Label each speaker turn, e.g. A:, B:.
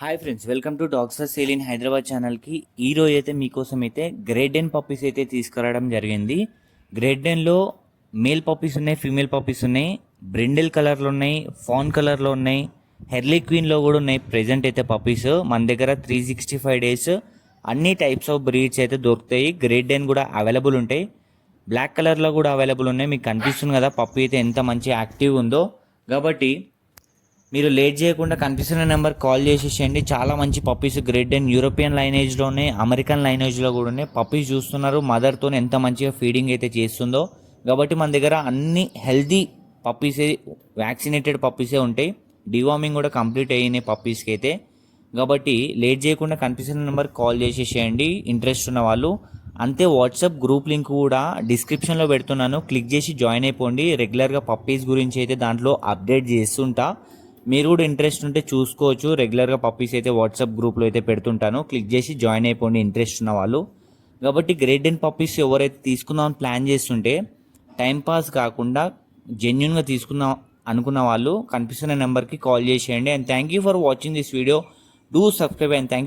A: Hi friends, welcome to dogs sale in Hyderabad ఛానల్కి. ఈ రోజు అయితే మీకోసం అయితే గ్రేట్ డెన్ పప్పీస్ అయితే తీసుకురావడం జరిగింది. గ్రేట్ డెన్లో మేల్ పప్పీస్ ఉన్నాయి, ఫీమేల్ పప్పీస్ ఉన్నాయి, బ్రిండిల్ కలర్లో ఉన్నాయి, ఫాన్ కలర్లో ఉన్నాయి, హెర్లీ క్వీన్లో కూడా ఉన్నాయి. ప్రెజెంట్ అయితే పప్పీస్ మన దగ్గర 365 డేస్ అన్ని టైప్స్ ఆఫ్ బ్రీడ్స్ అయితే దొరుకుతాయి. గ్రేట్ డెన్ కూడా అవైలబుల్ ఉంటాయి. బ్లాక్ కలర్లో కూడా అవైలబుల్ ఉన్నాయి. మీకు కనిపిస్తుంది కదా పప్పీ అయితే ఎంత మంచి యాక్టివ్ ఉందో. కాబట్టి మీరు లేట్ చేయకుండా కనిపిస్తున్న నెంబర్ కాల్ చేసేసేయండి. చాలా మంచి పప్పీస్ గ్రేట్ డెన్ యూరోపియన్ లైనేజ్లో ఉన్నాయి, అమెరికన్ లైనేజ్లో కూడా ఉన్నాయి. పప్పీస్ చూస్తున్నారు మదర్తో ఎంత మంచిగా ఫీడింగ్ అయితే చేస్తుందో. కాబట్టి మన దగ్గర అన్ని హెల్దీ పప్పీసే, వ్యాక్సినేటెడ్ పప్పీసే ఉంటాయి. డివార్మింగ్ కూడా కంప్లీట్ అయినాయి పప్పీస్కి అయితే. కాబట్టి లేట్ చేయకుండా కనిపిస్తున్న నెంబర్ కాల్ చేసేసేయండి ఇంట్రెస్ట్ ఉన్న వాళ్ళు. అంతే వాట్సాప్ గ్రూప్ లింక్ కూడా డిస్క్రిప్షన్లో పెడుతున్నాను, క్లిక్ చేసి జాయిన్ అయిపోండి. రెగ్యులర్గా పప్పీస్ గురించి అయితే దాంట్లో అప్డేట్ చేస్తుంటా. మీరు కూడా ఇంట్రెస్ట్ ఉంటే చూసుకోవచ్చు. రెగ్యులర్గా పప్పీస్ అయితే వాట్సాప్ గ్రూప్లో అయితే పెడుతుంటాను, క్లిక్ చేసి జాయిన్ అయిపోండి ఇంట్రెస్ట్ ఉన్న వాళ్ళు. కాబట్టి గ్రేట్ డెన్ పప్పీస్ ఎవరైతే తీసుకుందామని ప్లాన్ చేస్తుంటే టైంపాస్ కాకుండా జెన్యున్గా తీసుకుందాం అనుకున్న వాళ్ళు కనిపిస్తున్న నెంబర్కి కాల్ చేసేయండి. And thank you for watching this video. Do subscribe and thank